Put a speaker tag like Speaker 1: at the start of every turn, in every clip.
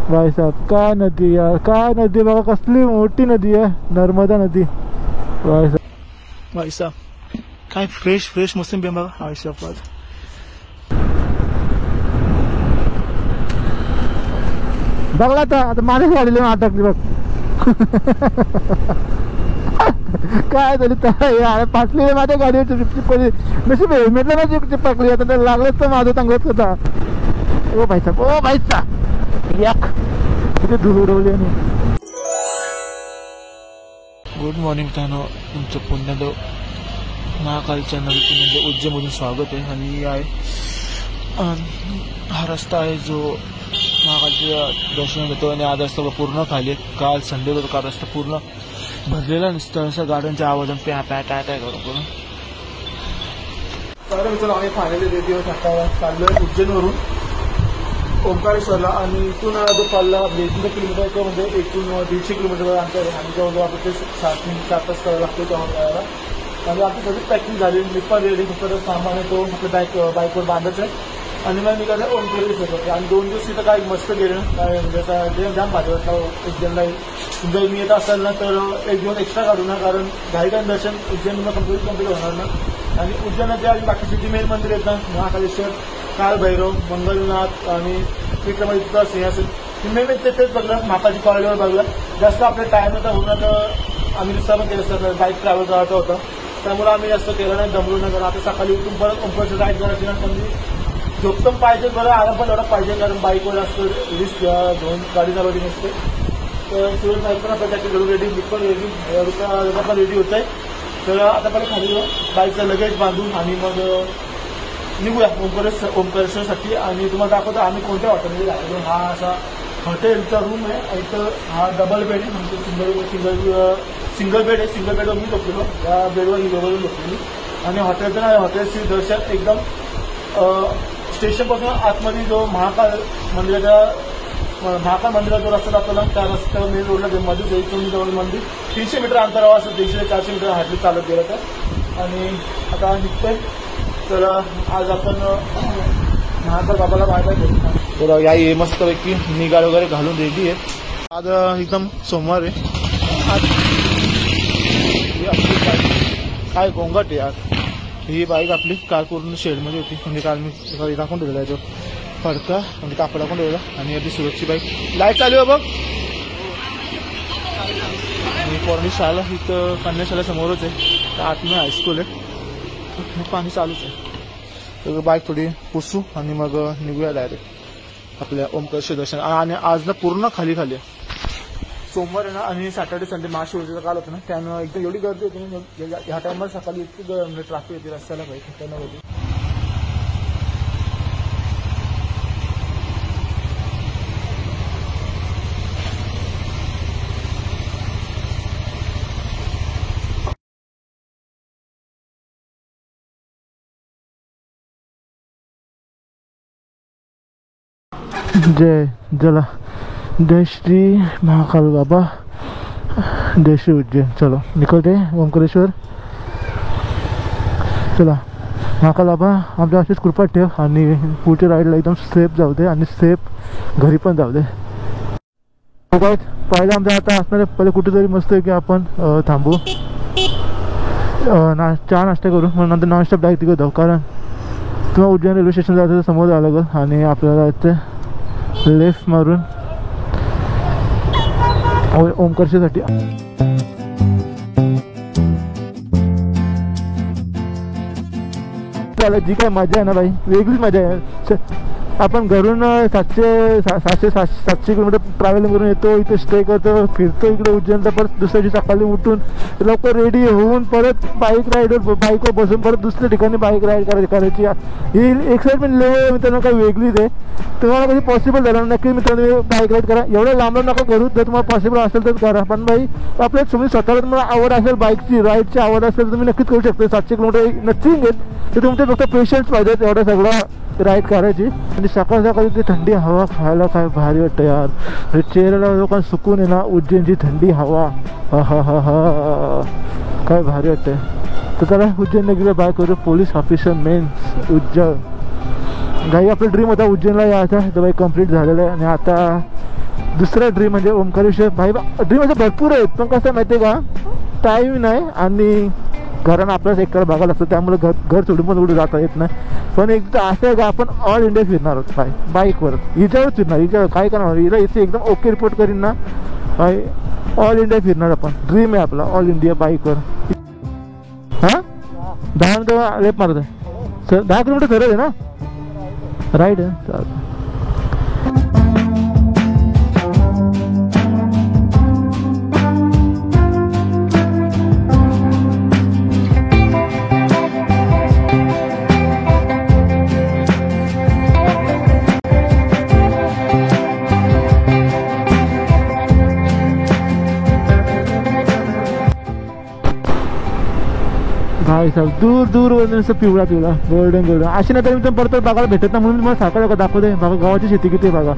Speaker 1: भाई साहब काय नदी यार, काय नदी बघा, कसली मोठी नदी आहे, नर्मदा नदी. भाई साहब काय फ्रेश फ्रेश मोसंबी आहे बघा. आयुष्यात बघला तर आता माझ्या गाडीला अटकली बघ. काय झालं तर पाटली माझ्या गाडीवर चिपकली. नशीब हेल्मेटला माझी चिपकली. आता लागलंच तर माझं चांगलंच होता. ओ भाई साहब, ओ भाई साहब, याक किती धूळ उडवली. आणि गुड मॉर्निंग मित्रांनो, तुमचं पुन्हा महाकालच्या नदीतून म्हणजे उज्जैनमधून स्वागत आहे. आणि आहे हा रस्ता आहे जो महाकालच्या दर्शन घेतो. आणि आज रस्ता पूर्ण खाली आहे. काल संडे होता, काल रस्ता पूर्ण भरलेला नसतं. असं गाड्यांच्या आवाजात प्या प्या टाय टाय करून तर मित्रांनो आम्ही फायनली रेडिओ चाललोय उज्जैनवरून ओंकारेश्वरला. आणि इथून जो पल्ला 200 किलोमीटर म्हणजे एकूण 150 किलोमीटर अंतर आहे. आणि जवळजवळ आपण ते 7-4 तास करायला लागतो तेव्हा जायला. आणि आमची सगळी पॅकिंग झाली. मी पण रेडी, फक्त सामान आहे तो आपल्या बाईकवर बांधायचं आहे. आणि मग मी काय ओंकारेश्वर आणि 2 दिवस तिथं काय मस्त गेलं. काय म्हणजे आता जाम भाजी वाटतं उज्जैनला. जर मी येत असाल ना तर 1 दिवस एक्स्ट्रा काढू ना, कारण गाईडन दर्शन उज्जैनला कंप्लीट होणार ना. आणि उज्जैनाचे आणि बाकीचे जी मेन मंदिर आहेत ना, महाकालेश्वर, कालभैरव, मंगलनाथ आणि विक्रमादित्य सिंहासन, मेन तेच बघलं. महाकालची कॉरिडॉर बघलं. जास्त आपले टाईम होता होणार तर आम्ही दुसरा पण केलं असतं, बाईक ट्रॅव्हल करायचं होतं. त्यामुळे आम्ही जास्त केलं नाही, दमलो नाही. कारण आता सकाळी उठून परत ओंकारेश्वर राईड करायची ना, म्हणजे झोप पण पाहिजे, बरं आराम पण एवढा पाहिजे. कारण बाईकवर जास्त रिस्क घेऊन गाडी चालवली नसते. तर सुरत बाईक पण आपल्या घरून रेडी, मी पण रेडी, रुपया पण रेडी होत आहे. तर आता पण खाली बाईकचं लगेज बांधून आणि मग निघूया ओंकारेश्वरसाठी. आणि तुम्हाला दाखवतो आम्ही कोणत्या हॉटेलमध्ये राहिलो. हा असा हॉटेलचा रूम आहे. इथं हा डबल बेड आहे, म्हणजे सिंगल बेड आहे. सिंगल बेडवर मी झोपलेलो, या बेडवर ही दोघं झोपलेली. आणि हॉटेलचं ना, हॉटेलची दर्शन एकदम स्टेशनपासून आतमध्ये जो महाकाल मंदिराचा जो रस्ता जातो ना, त्या रस्त्यावर मेन रोडला मध्येच इथून जवळ मंदिर 300 मीटर अंतरावर असं 300-400 मीटर हार्डली चालत गेलं तर. आणि आता निघतोय. तर आज आपण महाकाल बाबाला बाय करू. तर या मस्तपैकी निगाड वगैरे घालून रेडी आहे. आज एकदम सोमवार आहे. आज आपली बाईक काय गोंगाट आहे यार. ही बाईक आपली काल पूर्ण शेडमध्ये होती. म्हणजे काल मी टाकून ठेवलेला आहे तो फडका, म्हणजे कापड टाकून ठेवला. आणि आपली सुरतची बाईक लाईट चालू आहे बघ. आणि पोरांची शाळा इथं कन्या समोरच आहे. तर आतमध्ये हायस्कूल आहे, पाणी चालूच आहे. तर बाईक थोडी पुसू आणि मग निघूया डायरेक्ट आपल्या ओंकारेश्वर दर्शन. आणि आज ना पूर्ण खाली आहे. सोमवार आहे ना, आणि सॅटर्डे संडे महाशिवरात्रीचा काल होता ना, त्यानं एकदम एवढी गर्दी होती ना. ह्या टायमाला सकाळी इतकी ट्रॅफिक होती रस्त्याला पाहिजे त्यांना होती. जय जला जय श्री महाकाल बाबा, जय श्री उज्जैन. चलो निकलते ओंकारेश्वर. चला महाकाल बाबा आमच्या अशीच कृपा ठेव आणि पुढच्या राईडला एकदम सेफ जाऊ दे आणि सेफ घरी पण जाऊ दे. पहिला आमच्या आता असणार पहिले कुठेतरी मस्त आहे की आपण थांबू, चहा नाश्ता करू, मग नंतर नॉनस्टॉप डायरेक्ट तिकडे जाऊ. कारण तुम्हाला उज्जैन रेल्वे स्टेशन जायचं तर समोर जावं लागेल. आणि आपल्याला जायचं लेफ्ट मारून ओंकारेश्वरसाठी. त्याला जी काय मजा आहे ना भाई, वेगळीच मजा आहे. आपण घरून 700 किलोमीटर ट्रॅव्हलिंग करून येतो, इथे स्टे करतो, फिरतो इकडे उज्जैनला. परत दुसऱ्या दिवशी सकाळी उठून लवकर रेडी होऊन परत बाईकवर बसून परत दुसऱ्या ठिकाणी बाईक राईड करायची. ही एक्साइटमेंट लेवल मित्रांनो काही वेगळीच आहे. तुम्हाला कधी पॉसिबल झालं नक्की मित्रांनो बाईक राईड करा. एवढं लांब नका करू, जर तुम्हाला पॉसिबल असेल तर करा. पण भाई आपल्या तुम्ही स्वतःला तुम्हाला आवड असेल, बाईकची राईडची आवड असेल तर तुम्ही नक्कीच करू शकता. 700 किलोमीटर नक्की घेत तर तुमचे फक्त पेशन्स पाहिजेत एवढं सगळं राईड करायची. आणि सकाळ सकाळी ती थंडी हवा खायला काय भारी वाटतं यार. चेहऱ्याला लोकांना सुकून आहे ना उज्जैनची थंडी हवा, हा हा हा हा काय भारी वाटतंय. तर त्याला उज्जैनला गेलं बाय करू. पोलीस ऑफिसर मेन्स उज्जैन. काही आपलं ड्रीम होता उज्जैनला यायचा, तर बाई कम्प्लीट झालेलं आहे. आणि आता दुसरा ड्रीम म्हणजे ओंकारेश्वर. भाई ड्रीम असे भरपूर आहेत, पण कसं माहिती आहे का, टाईम नाही आणि घरानं आपल्यालाच एकट्याला बघायला लागतं, त्यामुळे घर सोडून पण कुठे जाता येत नाही. पण एक तर असं आहे का आपण ऑल इंडिया फिरणार आहोत भाई, बाईकवर. हिच्यावरच फिरणार, हिच्यावर काय करणार, हिला इथे एकदम ओके रिपोर्ट करीन ना भाई. ऑल इंडिया फिरणार आपण, ड्रीम आहे आपला ऑल इंडिया बाईकवर. हां 10 मिनटं लेप मारत आहे सर, 10 किलोमीटर सरळ आहे ना, राईट आहे. चालतं. भाई साहेब दूर दूर नुसतं पिवळा गोल्डन अशी नाही तर मी परत बघायला भेटत ना, म्हणून मी मला साखर दाखवते बघा गावाची शेती किती आहे बघा.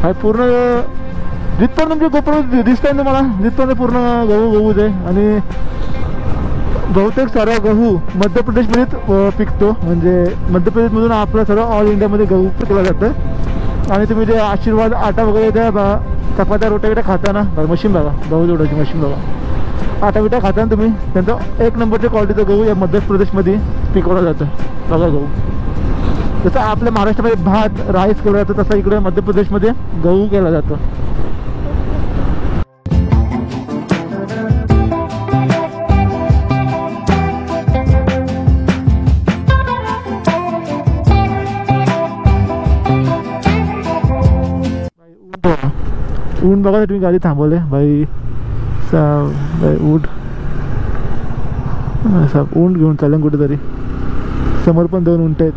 Speaker 1: भाई पूर्ण जिथपर्यंत तुमचे गोप्रो दिसतंय ना मला, जिथपर्यंत पूर्ण गहूच आहे. आणि बहुतेक सर्व गहू मध्य प्रदेशमध्ये पिकतो, म्हणजे मध्य प्रदेशमधून आपलं सर्व ऑल इंडियामध्ये गहू पिकलं जातं. आणि तुम्ही जे आशीर्वाद आटा वगैरे त्या चपात्या रोट्या खाता ना, मशीन बघा, गहू जोडायची मशीन बघा, आटा बिटा खाता तुम्ही, त्यांचं 1 नंबरच्या क्वालिटीचं गहू या मध्य प्रदेशमध्ये पिकवलं जातं बघा. गहू जसं आपल्या महाराष्ट्रामध्ये भात राईस केलं जातं, तसं इकडे मध्य प्रदेशमध्ये गहू केला जातो. ऊन बघा तुम्ही, गाडी थांबवले भाई. ऊंट ऊंट घेऊन चालेल कुठेतरी, समोर पण 2 उंट आहेत.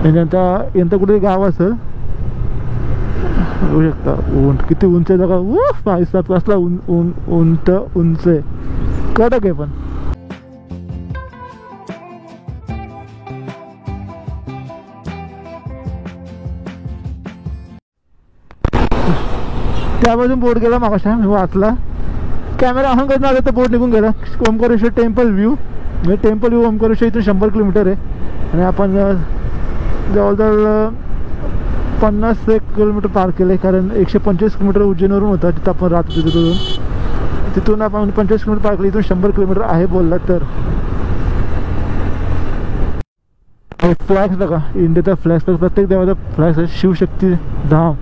Speaker 1: यांचा कुठेतरी गाव असेल, बघू शकता ऊंट किती उंच आहे बघा. भाई साहेब कसला उंट उंच आहे, कडक आहे. पण त्या बाजून बोर्ड गेला मागाशा, मी वाचला, कॅमेरा ऑन करत आला तर बोर्ड निघून गेला. ओंकारेश्वर टेम्पल व्ह्यू, म्हणजे टेम्पल व्ह्यू ओंकारेश्वर इथून 100 किलोमीटर आहे. आणि आपण जवळजवळ 51 किलोमीटर पार केले, कारण 125 किलोमीटर उज्जैनवरून होता, तिथं आपण राहत होतो. तिथून आपण 25 किलोमीटर पार केले, इथून 100 किलोमीटर आहे बोलला तर. फ्लॅग्स बघा, इंडियाचा फ्लॅग्स, प्रत्येक देवाचा फ्लॅग्स आहे. शिवशक्ती धाम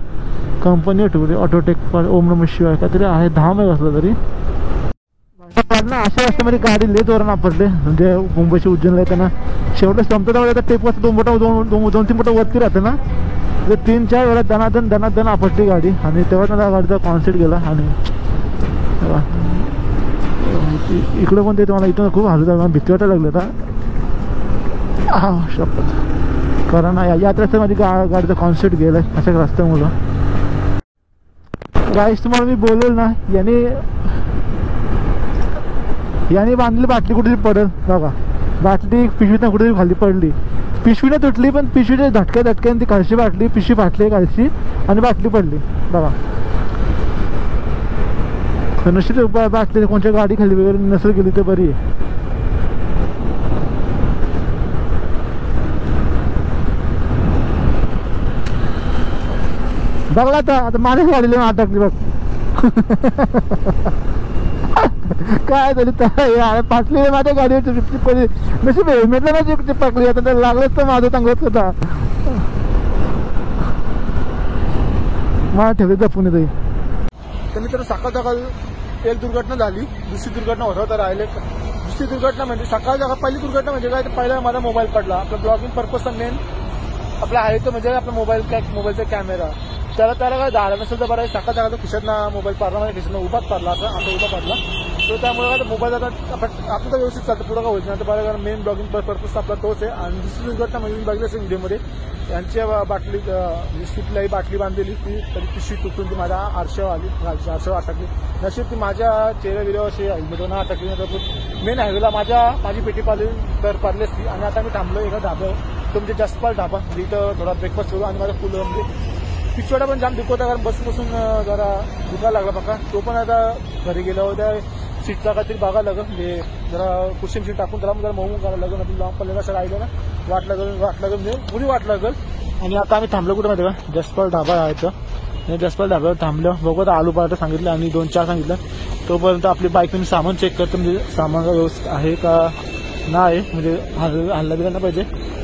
Speaker 1: कंपनी ऑटोटेक ओम नमः शिवाय काहीतरी आहे, धाम आहे असलं तरी. अशा रस्त्यामध्ये गाडी लय जोरानं आपटले, म्हणजे मुंबईची उज्जैनला येताना शेवटं संपता वेळेला टेप वाजता 2-3 फुट वरती राहते ना, तर 3-4 वेळा दनादन आपटली गाडी. आणि तेव्हा त्या गाडीचा कॉन्सेप्ट गेला. आणि इकडं पण ते तुम्हाला इथून खूप हालत मला भीती वाटायला लागलं होता. हा शपथ, कारण याच रस्त्यात माझी गाडीचा कॉन्सेप्ट गेला अशा रस्त्यामुळं. गाईस तुम्हाला मी बोलेल ना, याने बांधली बाटली कुठेतरी पडेल बघा. बाटली पिशवीतनं कुठेतरी खाली पडली, पिशवी नाही तुटली, पण पिशवीच्या धटक्याने ती कळशी बाटली, पिशवी फाटली कळशी आणि बाटली पडली बघा. नशीब बाटली कोणत्या गाडी खाली वगैरे नसेल गेली तर बरी आहे. बघला आता माझ्या गाडीला अटकली बघ. काय झाली तर पाटली माझ्या गाडीवर चिपकली, नशीब हेल्मेटला ना चिपकली. आता तर लागलंच तर माझं चांगलंच होता, मला ठेवले जपून येते. तर मित्र सकाळ एक दुर्घटना झाली, दुसरी दुर्घटना होता राहिले. दुसरी दुर्घटना म्हणजे सकाळ पहिली दुर्घटना म्हणजे काय, पहिला माझा मोबाईल पडला. आपला ब्लॉगिंग पर्पजचा मेन आपला आहे तो म्हणजे आपला मोबाईलचा कॅमेरा. त्याला काय झालं नसेल तर बरं, सकाळ खिशातना मोबाईल पाडला, माझ्या खिशातनं उभाच पाडला, आता उभा पाडला. तर त्यामुळे काय मोबाईल आता आपलं तर व्यवस्थित चालतं, पुढं काय होत नाही. तर बरं मेन ब्लॉगिंग पर्पज आपला तोच आहे. आणि दुसरी दुर्घटना म्हणजे मी बघली असेल व्हिडिओमध्ये, यांच्या बाटली स्वीटलाही बाटली बांधलेली ती, तरी पिशवी तुटून ती माझ्या आरशावर आली, आरशावर अटकली. नशीब ती माझ्या चेहऱ्याविऱ्यावर अशी हेल्मेटवर अटकली, तर मेन हायवेला माझी पेटी पाडली असती. आणि आता मी थांबलो एका ढाब्यावर, तो म्हणजे जसपाल ढाबा, म्हणजे इथं थोडा ब्रेकफास्ट करू. आणि माझा फुल म्हणजे पिछवाडा पण जाम दुखवता, कारण बसून जरा दुखायला लागला बघा. तो पण आता घरी गेला होता. सीटचा काहीतरी बघायला लागेल, म्हणजे जरा कुशन सीट टाकून त्याला जरा मऊ करायला लागेल. आपण लॉंग पल्ल्याला सगळं आयडिया ना वाट लागेल म्हणजे पुढे वाट लागेल. आणि आता आम्ही थांबलो कुठे माहिती का, जसपाल ढाबा आहे आणि जसपाल ढाब्यावर थांबलो. बघू आता आलू पराठा सांगितलं आणि 2-4 सांगितलं. तोपर्यंत आपली बाईक मी सामान चेक करतो, म्हणजे सामान व्यवस्थित आहे का नाही, म्हणजे हल्ला बिला नाही पाहिजे.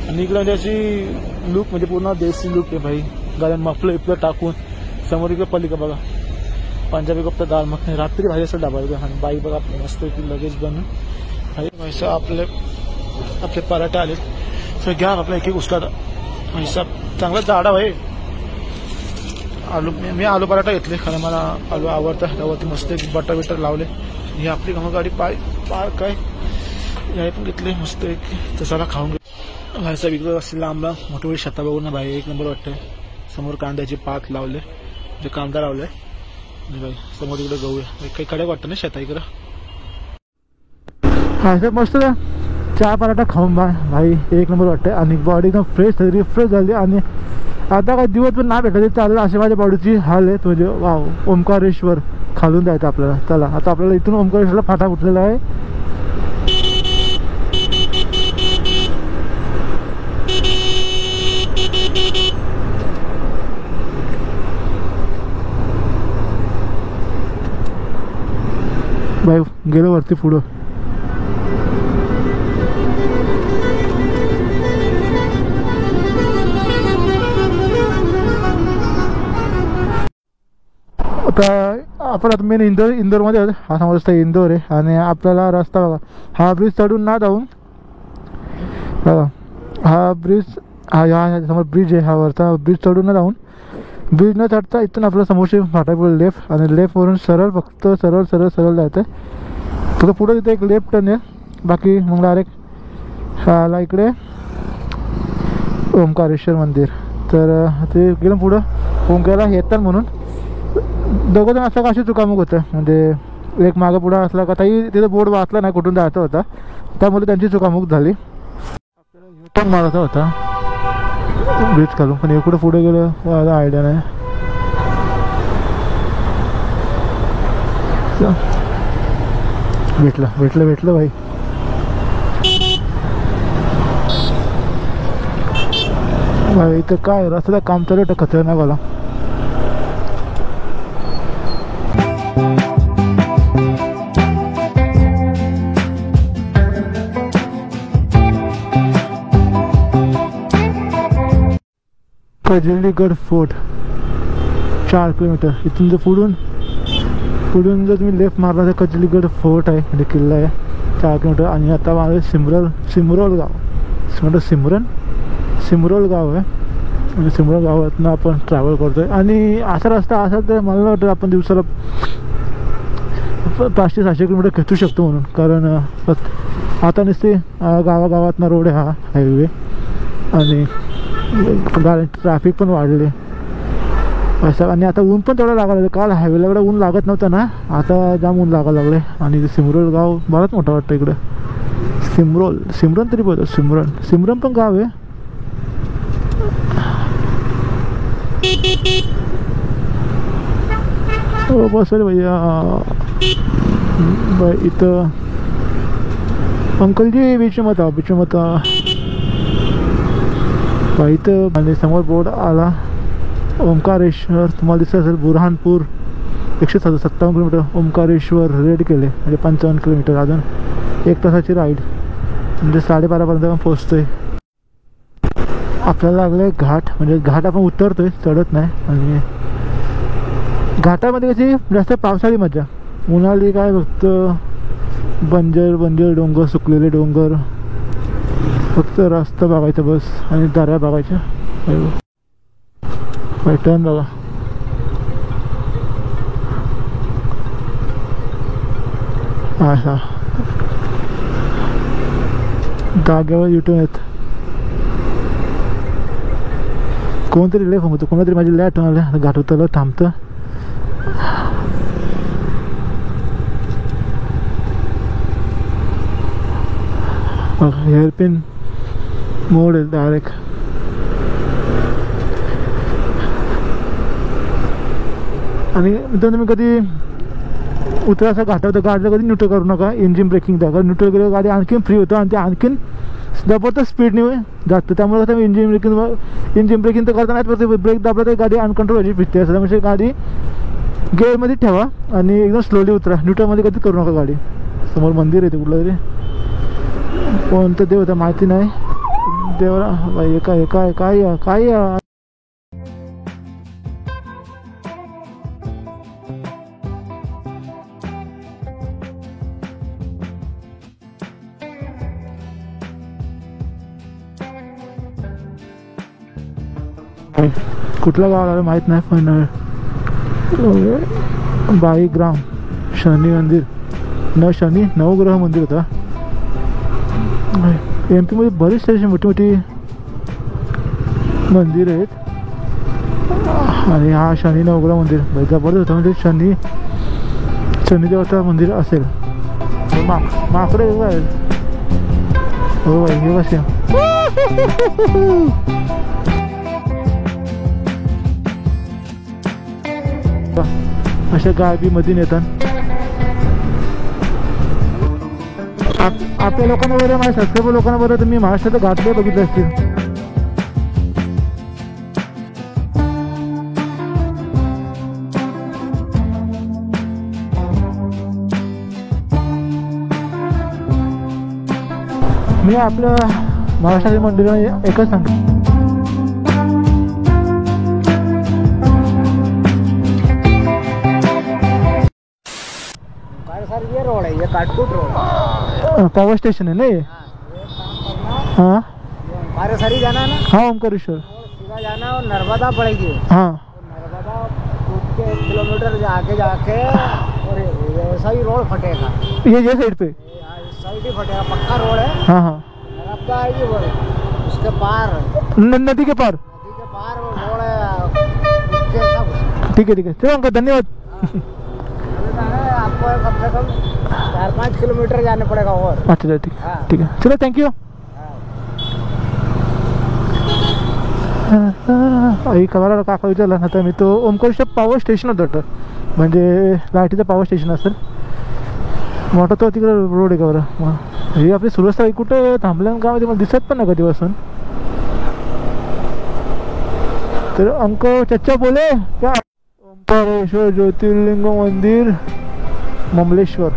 Speaker 1: आणि इकडे म्हणजे अशी लुक म्हणजे पूर्ण देसी लुक आहे भाई. गाड्या मफलं इथलं टाकून समोर इकडे पलिका बघा, पंजाबी कप्ता दाल मखनी रात्री भाजी असं डाबा. आणि बाई बघा आपलं मस्त की लगेच बनून भाई वैसा आपले पराठे आले. तर घ्या आपला एक उचला वैसा चांगला जाडा भाई. मी आलू पराठा घेतले, कारण मला आलू आवडतं. त्यावरती मस्त एक बटर बिटर लावले. ही आपली गाडी पार्क आहे, हे पण घेतले मस्त एक. तसाला खाऊन घे व्हायचा इकडं असं लांब मोठी मोठी छता बघून ना भाई एक नंबर वाटतंय. समोर कांद्याची पात लावले, म्हणजे कांदा लावलाय. भाई समोर इकडे गहू आहे, काही कडे वाटतं ना शेता इकडं. हा सर मस्त चहा पराठा खाऊन भाई एक नंबर वाटतंय. आणि बॉडी एकदम रिफ्रेश झाली. आणि आता काही दिवस पण नाही भेटत चालेल अशी माझ्या बॉडीची हाल आहे. म्हणजे वाव ओंकारेश्वर खालून जायचं आपल्याला. चला आता आपल्याला इथून ओंकारेश्वरला फाटा फुटलेला आहे. बाई गेलो वरती पुढं. आपण आता मेन इंदोरमध्ये आहोत. हा समजता इंदोर आहे. आणि आपल्याला रस्ता बघा, हा ब्रिज चढून ना जाऊन बघा, हा ब्रिज हा समोर ब्रिज आहे, हा वरचा ब्रिज चढून ना जाऊन ब्रिज न चढता इथून आपल्या समोरची फाटा पुढे लेफ्ट. आणि लेफ्टवरून सरळ फक्त सरळ जायचं आहे. फक्त पुढे तिथे एक लेफ्ट टर्न आहे, बाकी मग डायरेक्ट हाला इकडे ओंकारेश्वर मंदिर. तर ते गेलं पुढं ओंकारेला येतात म्हणून दोघं जण असं कशी चुकामुक होतं. म्हणजे एक मागं पुढं असला का ताई तिथं बोर्ड वाचला नाही कुठून जायचं होता, त्यामुळे त्यांची चुकामुक झाली. आपल्याला युटर्न मारायचा होता ब्रिज खालून, पण इकडे पुढे गेलं मला आयडिया नाही. भेटलं भाई. भाई इथं काय रस्त्याचं काम चालू होतं खतरनाक वाला. कजलीगड फोर्ट 4 किलोमीटर इथून जर पुढून जर तुम्ही लेफ्ट मारला तर कजलीगड फोर्ट आहे, म्हणजे किल्ला आहे 4 किलोमीटर. आणि आता माझं सिमरोल गाव आहे. म्हणजे सिमरोल गावातनं आपण ट्रॅव्हल करतो आहे. आणि असा रस्ता असेल तर मला वाटतं आपण दिवसाला 500-700 किलोमीटर खेचू शकतो म्हणून. कारण आता नुसते गावागावातनं रोड आहे हा हायवे. आणि गाडी ट्रॅफिक पण वाढले असं. आणि आता ऊन पण तेवढं लागायला लागलं. काल हायवेला एवढं ऊन लागत नव्हतं ना, आता जाम ऊन लागायला लागले. आणि सिमरोल गाव बराच मोठं वाटतं इकडं. सिमरन तरी बोलतो, सिमरन पण गाव आहे. हो बस रे भैया. इथं अंकल जी बीच में मत इथं आणि समोर बोर्ड आला ओंकारेश्वर. तुम्हाला दिसत असेल बुरहानपूर 157 किलोमीटर. ओंकारेश्वर रेड केले म्हणजे 55 किलोमीटर. अजून 1 तासाची राईड, म्हणजे 12:30पर्यंत आपण पोचतोय. आपल्याला लागले घाट, म्हणजे घाट आपण उतरतोय चढत नाही. आणि घाटामध्ये कशी जास्त पावसाळी मजा, उन्हाळी काय फक्त बंजर डोंगर, सुकलेले डोंगर, फक्त रस्ता बघायचा बस आणि दऱ्या बघायच्या. टर्न बघा. असा जागेवर युटर्न येत. कोणतरी लेफ्ट होतं, कोणातरी माझी लॅट आल्या घाट उतरलं थांबतं. हेअरपिन मोड आहे डायरेक्ट. आणि मित्रांनो तुम्ही कधी उतरा असं घाट होतं, गाडीला कधी न्यूट्रल करू नका, इंजिन ब्रेकिंग द्या, कारण न्यूट्रल केलं गाडी आणखीन फ्री होतं आणि ते आणखीन जबरदस्त स्पीडने जातं. त्यामुळे कसं इंजिन ब्रेकिंग तर करताना ब्रेक दाबला तर गाडी अनकंट्रोल व्हायची भीती असते. त्यामुळे गाडी गेअरमध्ये ठेवा आणि एकदम स्लोली उतरा, न्यूट्रलमध्ये कधी करू नका गाडी. समोर मंदिर येते कुठलं तरी, कोणतं देव होतं माहिती नाही, देवाला बाई काय काय काय काय कुठलं गाव आलं माहीत नाही, पण बाईग्राम शनी मंदिर, शनी नवग्रह मंदिर होता. MP मध्ये बरीच अशी मोठी मोठी मंदिर आहेत आणि हा शनी नवग्रह मंदिर जबरदस्त होतं. म्हणजे शनिदेवाचं मंदिर असेल. माकडे काय हो बाई, हे कसे अशा गावी मध्ये नेतात. आपल्या लोकांना बरं, माझ्या सबस्क्रायबर लोकांना बरं, तर मी महाराष्ट्रात घाटले बघितले असतील. मी आपल्या महाराष्ट्रातील मंदिराला एकच सांगतो,
Speaker 2: ये रोड है, ये काटकूट रोड
Speaker 1: पॉवर स्टेशन है ना ये. हाँ
Speaker 2: ओंकारेश्वरी जाना है ना.
Speaker 1: हाँ ओंकारेश्वर
Speaker 2: सीधा जाना और नर्मदा पड़ेगी.
Speaker 1: हाँ
Speaker 2: नर्मदा कूद के 1 किलोमीटर आगे जाके और ऐसा ही रोड फटेगा.
Speaker 1: ये साइड पे
Speaker 2: इस साइड ही फटेगा, पक्का रोड है.
Speaker 1: हाँ हाँ
Speaker 2: नर्मदा आएगी वो उसके पार,
Speaker 1: नदी के पार
Speaker 2: वो रोड है.
Speaker 1: ठीक है चलो अंकल, धन्यवाद.
Speaker 2: आपको कम से कम 4-5 किलोमीटर जाने पड़ेगा और.
Speaker 1: अच्छा ठीक है चलो, थैंक यू. कवाला काका विचारला ना, तर मी तो ओंकारेश्वर पॉवर स्टेशन होतं, म्हणजे लाईटीचं पॉवर स्टेशन असेल मोठा तो, तिकडे रोड आहे का बरं. हे आपली सुरस्ता कुठं थांबल्या गावामध्ये मला दिसत पण नाही कधीपासून. तर अंको चच्चा बोले क्या, ओंकारेश्वर ज्योतिर्लिंग मंदिर ममलेश्वर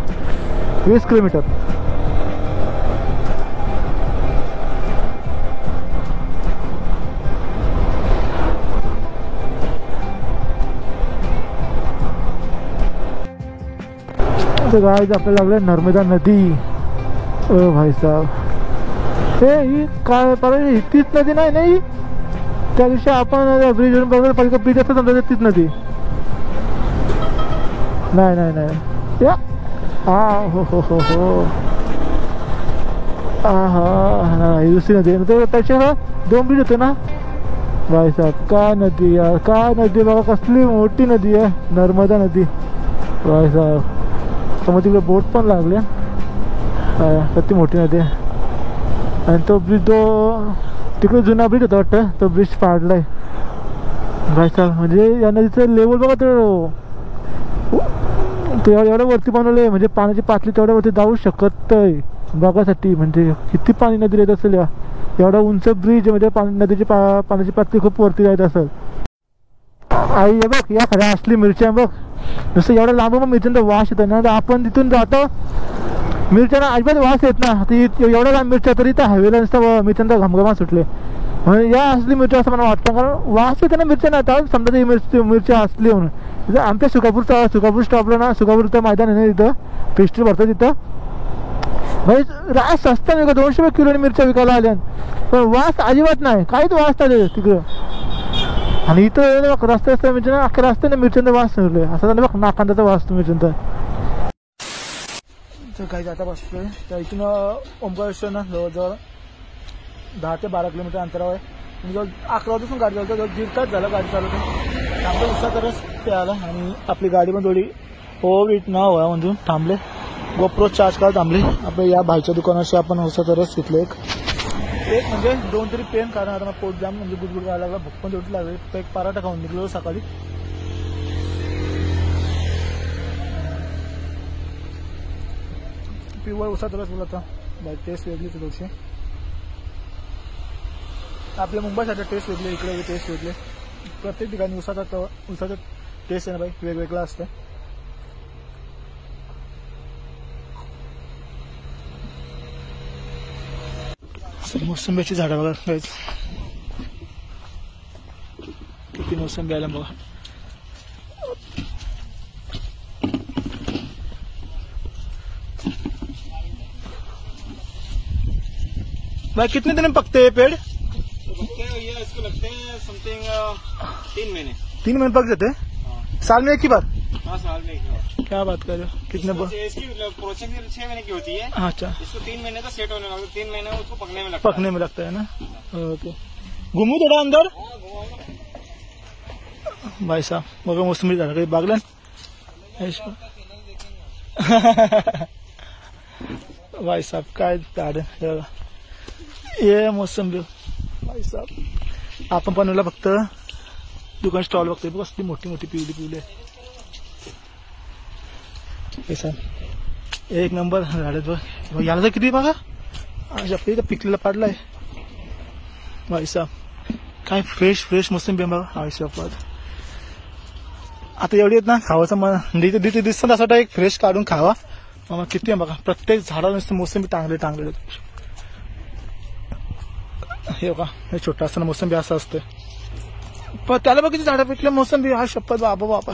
Speaker 1: 20 किलोमीटर. तो गाइस आपल्याला लागलं नर्मदा नदी. ओ भाई साहब, ही काय पाहिजे, तीच नदी नाही नाही. त्या दिवशी आपण ब्रिजवरून बघितलं, पालिका ब्रिज असतं समजा तीच नदी. नाही या हो हा दुसरी नदी आहे. त्याच्या 2 ब्रिज होते ना भाई साहब. काय नदी यार, काय नदी बघा, कसली मोठी नदी आहे नर्मदा नदी भाई साहब. समोर तिकडे बोट पण लागल्या, किती मोठी नदी आहे. आणि तो ब्रिज तिकडे जुना ब्रिज होता वाटतं, तो ब्रिज पाडलाय भाई साहब. म्हणजे या नदीचं लेवल बघा, ते एवढ्या वरती बनवलं आहे, म्हणजे पाण्याची पातळी तेवढ्या वरती जाऊ शकत बघासाठी. म्हणजे किती पाणी नदी येत असेल, एवढा उंच ब्रिज, म्हणजे नदीची पाण्याची पातळी खूप वरती जायत असेल. आई हे बघ, या खऱ्या असली मिरच्या बघ, नुसतं एवढं लांब मग मिरच्यांचा वास येतो ना. आपण तिथून जातो, मिरच्यांना अजिबात वास येत ना. एवढ्या लांब मिरच्या तरी त्या हवेला नुसतं मिरच्यांचा घमघमा सुटले. म्हणजे या असली मिरच्या असं मला वाटतं, कारण वास येते ना मिरच्या, त्यावर समजा ही मिरच्या असली म्हणून. आमच्या सुकापूर स्टॉपला ना, सुकापूरचं मैदान आहे ना, तिथं पेस्ट्री भरतं तिथं. भाई रास स्वस्त नाही का, 200 रुपये किलोने मिरच्या विकायला आल्या, पण वास अजिबात नाही, काहीच वास नाही तिकडं. आणि इथं बघ रस्ता मिरच्या ना, अख्ख्या रस्त्याने मिरच्यांचा वास निघले, असं झालं बघ, नाकांचा वास मिरच्यांचा. काही आता बसतोय तर इथून ओंकारेश्वर ना जवळजवळ 10 ते 12 किलोमीटर अंतरावर आहे. म्हणजे 11 वाजून गाडी चालतो, जवळ 1.5 तास झाला गाडी चालवतो. चांगलं उत्साह तरच ते आला आणि आपली गाडी पण थोडी ओव्हर ना व्हावं म्हणून थांबले. गोप्रो चार्ज करायला थांबले. आपल्या या भाईच्या दुकानाशी आपण उत्साह तरच घेतले. एक म्हणजे 2 तरी पेन, कारण आता पोट जाम म्हणजे गुडगुड करायला लागला, भूक पण तेवढी लागली. तर एक पराठा खाऊन निघलो सकाळी. पिवळ उसाचा रस बोलता बाय टेस्ट वेगळीच थोडीशी. आपल्या मुंबईसाठी टेस्ट वेगळी, इकडे टेस्ट वेगळे. प्रत्येक ठिकाणी उसाचा टेस्ट आहे ना बाई वेगवेगळा असतं. मोसंब्याची झाडं बघा काहीच किती मोसंबी आल्या बघा. भाई कितने दिन में पकते हैं पेड़?
Speaker 3: ये इसको लगते हैं समथिंग 3 महीने.
Speaker 1: 3 महीने पक जाते हैं. साल में एक ही बार?
Speaker 3: हाँ साल में एक बार.
Speaker 1: क्या बात कर रहे हो, कितने
Speaker 3: इसकी प्रोसेसिंग 6 महीने की होती है.
Speaker 1: अच्छा,
Speaker 3: इसको 3 महीने का सेट होने लगता है. 3 महीने उसको पकने में लगता
Speaker 1: है ना. ओके, घूमू थोड़ा अंदर. भाई साहब बघा मोसंबी झाड काही बागलन. भाई साहब काय झाड आहे. ये मोसंबी भाई साहब. आपण बनवला फक्त दुकान स्टॉल बघतोय बघ कसली मोठी मोठी पिवली आहे. एक नंबर झाड बघ. याला तर किती बघा इथं पिकलेला पाडलाय. भाई साहब काय फ्रेश मोसंबी बघा. आयुष्यात आता एवढी आहेत ना खावाचं मन दिसतं असं एक फ्रेश काढून खावा. मग किती आहे बघा. प्रत्येक झाडाला नुसतं मोसंबी टांगले. हे बघा हे छोटा असताना मोसंबी असं असतं. पण त्याला बघ किती झाडं पिकले मोसंबी. हा शपथ बाप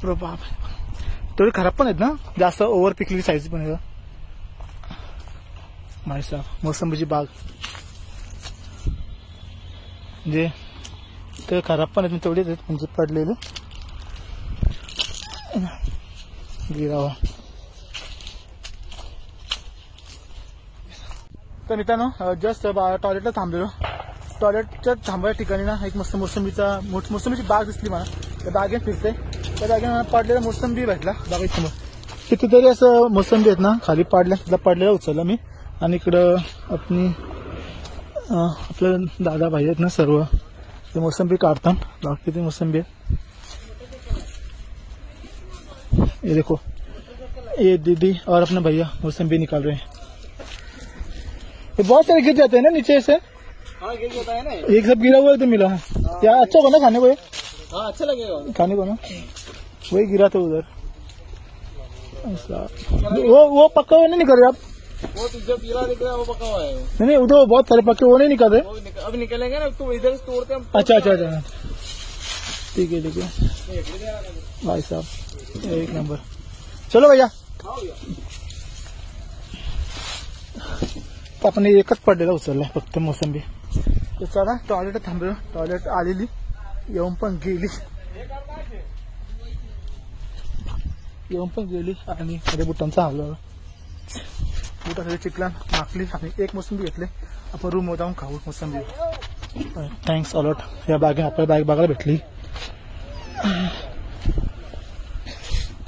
Speaker 1: रे बाप. थोडी खराब पण आहेत ना, जास्त ओव्हर पिकलेली साईज पण आहे. भाई साहब मोसंबीची बाग म्हणजे ते खराब पण आहेत तेवढेच आहेत म्हणजे पडलेले गिरावा. तर मित्रांनो जस्ट टॉयलेटला थांबलेलो. टॉयलेटच्या थांबायच्या ठिकाणी ना एक मस्त मोसंबीची बाग दिसली मला. त्या बागेत फिरते. त्या बागेत मला पडलेला मोसंबी भेटला बागेसमोर. कितीतरी असं मोसंबी आहेत ना खाली पडलेला उचलला मी. आणि इकडं आपले दादा भाई आहेत ना सर्व ते मोसंबी काढतात. बाकी ते मोसंबी आहेत. ये देखो ये दीदी और अपने भैया मोसंबी निकाल रहे हैं. ये बहुत सारे गिर जाते हैं ना नीचे से.
Speaker 3: हाँ गिर जाता है ना.
Speaker 1: एक सब गिरा हुआ है तो मिला है. क्या अच्छा होगा ना खाने को.
Speaker 3: हाँ अच्छा लगेगा
Speaker 1: खाने को ना. वही गिरा था उधर. वो पक्का हुआ नहीं निकल रहे आप.
Speaker 3: वो तो जब गिरा दिख रहा है वो पका हुआ है.
Speaker 1: नहीं उधर बहुत सारे पक्के वो नहीं निकल रहे.
Speaker 3: अब निकलेंगे ना तो इधर से तोड़ते हम.
Speaker 1: अच्छा. ठीक है भाई साहब एक नंबर. चलो भैया. आपण एकच पडलेला उचललाय फक्त मोसंबी. तर चला टॉयलेट थांबलो. टॉयलेट आलेली येऊन पण गेली आणि मध्ये बुटांचा हवला. बुटासाठी चिकला माकली आणि एक मोसंबी घेतले. आपण रूम जाऊन खाऊ मोसंबी. Thanks a lot. या बागे आपल्याला बघायला भेटली.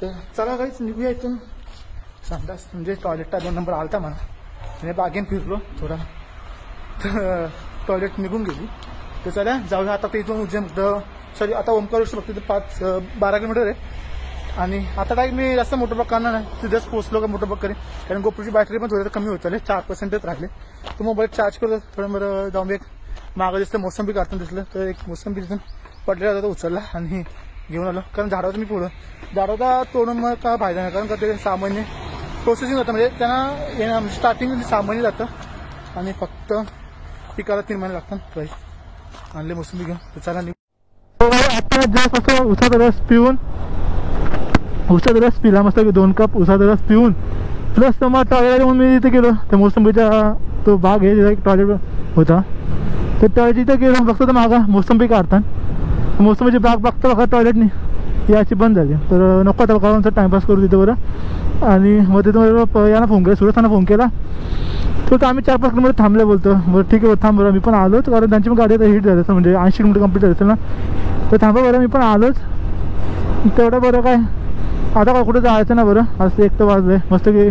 Speaker 1: तर चला काहीच निघूया इथून. संडास म्हणजे टॉयलेटचा 2 नंबर आलता मला. आणि बागेन फिरलो थोडा तर टॉयलेट निघून गेली. तर चला जाऊया आता. ते इथून उज्जैन सॉरी आता ओमकारेश्वर फक्त 12 किलोमीटर आहे. आणि आता डायरेक्ट मी जास्त मोटरबाग करणार नाही. तिथेच पोहोचलो का मोटरबाग करेन. कारण गोपुरची बॅटरी पण थोडी कमी होत चालले. 4% राहिले. तर मोबाईल चार्ज करतो थोडं. बरं जाऊन एक मागं दिसलं मोसंबी काढताना दिसलं तर एक मोसंबी तिथून पडलेला होता उचलला आणि घेऊन आलो. कारण झाडावर मी पुढं झाडाचा तोडून मग काय फायदा नाही. कारण का ते सामान्य प्रोसेसिंग होतं म्हणजे त्यांना स्टार्टिंग सामान्य जातं आणि फक्त पिकाला 3 महिने लागतात. प्राईस आणले मोसंबी घेऊन. तर चला निघू. आता जस्ट असं उसाचा रस पिला मस्त 2 कप उसाचा रस पिऊन प्लस मग टॉयलेट येऊन मी तिथे गेलो. त्या मोसंबीचा तो भाग आहे तिथे एक टॉयलेट होता. तर टॉयलेट तिथे गेलो फक्त तर मागा मोसंबी काढतात. मोसंबीची बाग बघता बघा टॉयलेटनी याची बंद झाली. तर नको आता बघा टाइमपास करू तिथं बरं. आणि मग तिथं यांना फोन केला सुरताना फोन केला. तर आम्ही 4-5 किलोमीटर थांबले. बोलतो बरं ठीक आहे थांब बरं मी पण आलोच. कारण त्यांची पण गाडी आता हिट झाली असं म्हणजे 80 किलोमीटर कंप्लीट झाली असेल ना. तर थांबा बरं मी पण आलोच. तेवढं बरं काय आता काय कुठं जायचं ना बरं. आज 1 तर वाजले. मस्त की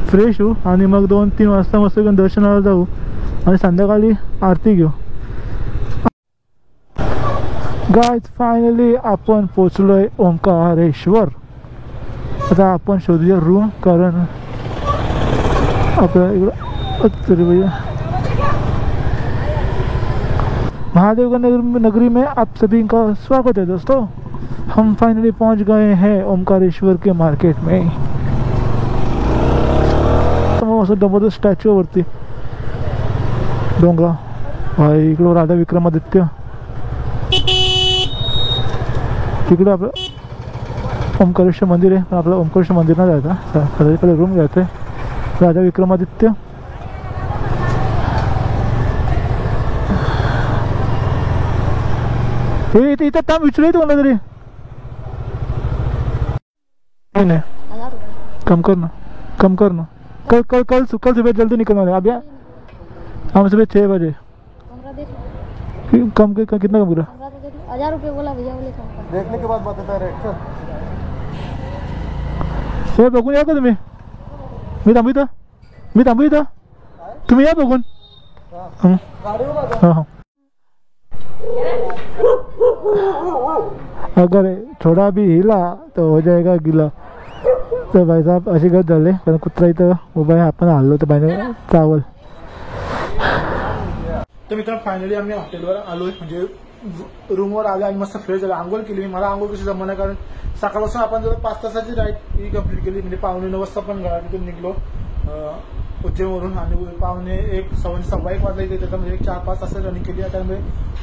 Speaker 1: फ्रेश होऊ आणि मग 2-3 वाजता मस्त घेऊन दर्शनाला जाऊ आणि संध्याकाळी आरती घेऊ. गाइस फायनली आपण पोचलोय ओंकारेश्वर. आता आपण शोधूया रूम, कारण आपल्या इकडं तरी भैया महादेवगढ़ नगरी में आप सभी का स्वागत है दोस्तों। हम फाइनली पहुंच गए हैं ओमकारेश्वर के मार्केट में। असं स्टॅच्यू वरती डोंगरा भाई, इकडं राजा विक्रमादित्य, तिकडे आपलं ओमकारेश्वर मंदिर आहे, पण आपलं ओमकारेश्वर मंदिर नाही जायचं, इकडे रूम घ्यायचं आहे राजा विक्रमादित्य। हे इथं काम विचारलं कोणा तरी, नहीं कम करना, कम करना, कल कल कल कल सुबह जल्दी निकलना है। अब यार हम सुबह 6 बजे कम के कितना कम करा?
Speaker 2: 1000 रुपये बोला भैया, बोले
Speaker 1: देखने के बाद बताता रेट। हे बघून या का तुम्ही? मी थांबू इथं तुम्ही या बघून। अगर थोड़ा भी हिला तो हो जाएगा गिला। तर भाई साहेब अशी गत झाले, कारण कुत्रा इथं उभा आहे, आपण हल्लो तर बाईने चावल। तर मित्रांनो फायनली आम्ही हॉटेलवर आलोय, म्हणजे रूमवर आलो आणि मस्त फ्रेश झालो, आंघोळ केली। मला आंघोळ कशी जमणार, कारण सकाळपासून आपण जर 5 तासाची राईड ही कंप्लीट केली, म्हणजे 9:45 वाजता पण घरातून निघलो उज्जैनवरून, आणि 1:45 1:15 वाजता इथे, त्याच्यामध्ये 4-5 तास रनिंग केली। त्यामुळे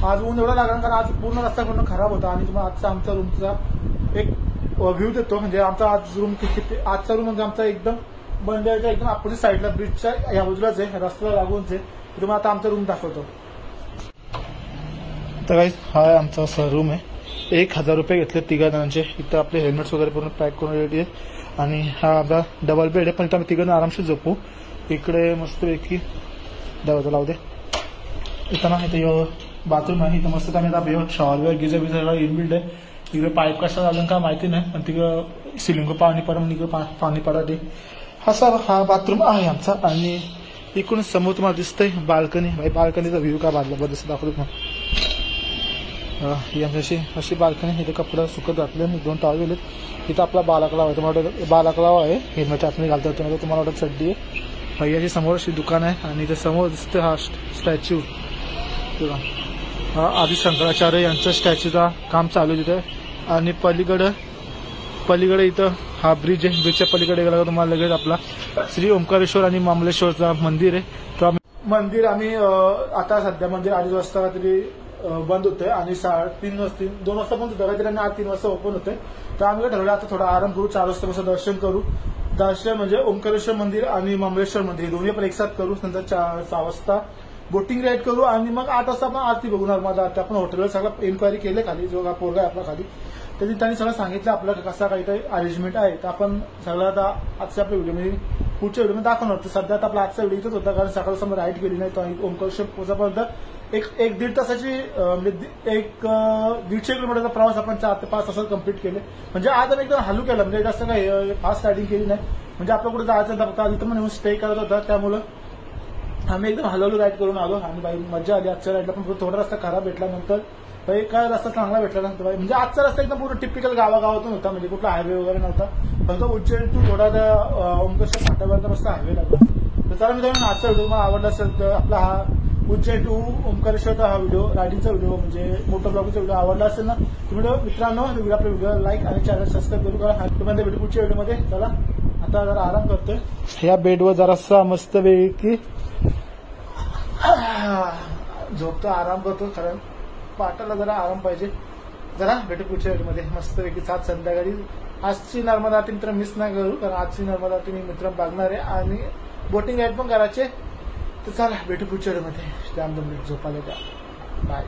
Speaker 1: आज ऊन एवढं लागलं, कारण आज पूर्ण रस्ता पूर्ण खराब होता। आणि तुम्हाला आजचा आमचा रूमचा एक व्ह्यू देतो, म्हणजे आमचा आज रूम किती, आजचा रूम म्हणजे आमचा एकदम बंदरच्या एकदम अपोजिट साईडला, ब्रिजच्या या बाजूलाच आहे, रस्त्याला लागूनच आहे। तुम्हाला आता आमचा रूम दाखवतो। तर गाईस हा आमचा असा रूम आहे, 1000 रुपये घेतले 3 जणांचे। इथं आपले हेल्मेट्स वगैरे पूर्ण पॅक करून रेडी आहे, आणि हा आपला डबल बेड आहे, पण इथं आम्ही 3 जण आरामशीर झोपू। इकडे मस्तपैकी दरवाजा लावू दे, इथं ना इथं बाथरूम आहे, इथं मस्त आम्ही आता शॉवर गिझर बिझर इनबिल्ड आहे। तिकडे पाईप कसा झालं का माहिती नाही, पण तिकडं सिलिंग पाणी पडा, इकडे पाणी पडा दे। हा बाथरूम आहे आमचा, आणि इकडून समोर तुम्हाला दिसतंय बाल्कनी। भाई बाल्कनीचा व्ह्यू का बाजला बरं दाखवतो ना, ही आमची अशी बाल्कनी। इथे कपडे सुकत घातले, 2 टॉवेल आहेत। इथं आपला बालाकलाव आहे, तुम्हाला बालाकलाव आहे, हेल्मेट आतमध्ये घालता येतो, तुम्हाला वाटत चड्डी आहे। भैयाची समोर अशी दुकान आहे, आणि इथे समोर दिसतं हा स्टॅच्यू, आदि शंकराचार्य यांचं स्टॅच्यूचा काम चालू आहे तिथे। आणि पलीकडे इथं हा ब्रिज आहे, ब्रिजच्या पलीकडे गेला तुम्हाला लगेच आपला श्री ओमकारेश्वर आणि मामलेश्वरचा मंदिर आहे। तो मंदिर आम्ही आता सध्या मंदिर 2:30 वाजता तरी बंद होते, आणि 2 वाजता बंद होतं काहीतरी, आणि आज 3 वाजता ओपन होते। तर आम्ही ठरवलं आता थोडा आराम करू, 4 वाजता दर्शन करू। दर्शन म्हणजे ओमकारेश्वर मंदिर आणि मामलेश्वर मंदिर दोन्ही पण एकसाथ करू। नंतर 6 वाजता बोटिंग राईड करू, आणि मग 8 वाजता आपण आरती बघू। नर्मदा आरती आपण हॉटेलवर सगळं इन्क्वायरी केले, खाली जो पोरगा आहे आपला खाली, तर त्यांनी सगळं सांगितलं आपलं कसा काही अरेंजमेंट आहे। तर आपण सगळं आता आजच्या आपल्या व्हिडिओ म्हणजे पुढच्या व्हिडिओमध्ये दाखवणार। तर सध्या आता आपला आजचा व्हिडिओ इथंच होता, कारण सकाळ समोर राईड केली नाही, तर ओमकारेश्वर पोहोचपर्यंत एक 1-1.5 तासाची म्हणजे 150 किलोमीटरचा प्रवास आपण 4 ते 5 तासात कंप्लीट केले। म्हणजे आज आम्ही एकदम हलू केला, म्हणजे जास्त काही फास्ट रायडिंग केली नाही, म्हणजे आपल्या कुठे जायचं होता, इथं पण येऊन स्टे करत होता, त्यामुळं आम्ही एकदम हलवलो राईड करून आलो, आणि बाई मजा आली। आजच्या राईडला पण थोडा रस्ता खराब भेटला, नंतर बाई काय रस्ता चांगला भेटला नंतर बाई, म्हणजे आजचा रस्ता एकदम पूर्ण टिपिकल गावागावातून होता, म्हणजे कुठला हायवे वगैरे नव्हता, फक्त उज्जैन टू थोडा त्या ओमकारेश्वर फाट्यापर्यंत मस्त हायवे लागला। तर चला मित्रांनो, आजचा व्हिडिओ मला आवडला असेल तर आपला हा उज्जैन टू ओमकारेश्वरचा हा व्हिडिओ, रायडिंगचा व्हिडिओ म्हणजे मोटर ब्लॉगचा व्हिडिओ आवडला असेल ना, तुम्ही मित्रांनो आपल्या व्हिडिओला लाईक आणि चॅनल सबस्क्राईब करू करा। तुम्हाला भेटू पुढच्या व्हिडिओमध्ये। चला आता जरा आराम करतोय, ह्या बेडवर जरासा मस्त पैकी झोपतो, आराम करतो, कारण पाटाला जरा आराम पाहिजे। जरा भेटू पुढच्या व्हिडिओमध्ये मस्तपैकी 7 संध्याकाळी। आजची नर्मदा आरती मित्र मिस नाही करू, कारण आजची नर्मदा आरती मी मित्र बघणार आहे, आणि बोटिंग राईड पण करायचे। तर चला भेटू पुढच्या व्हिडिओमध्ये, जाम झोपायला द्या, बाय।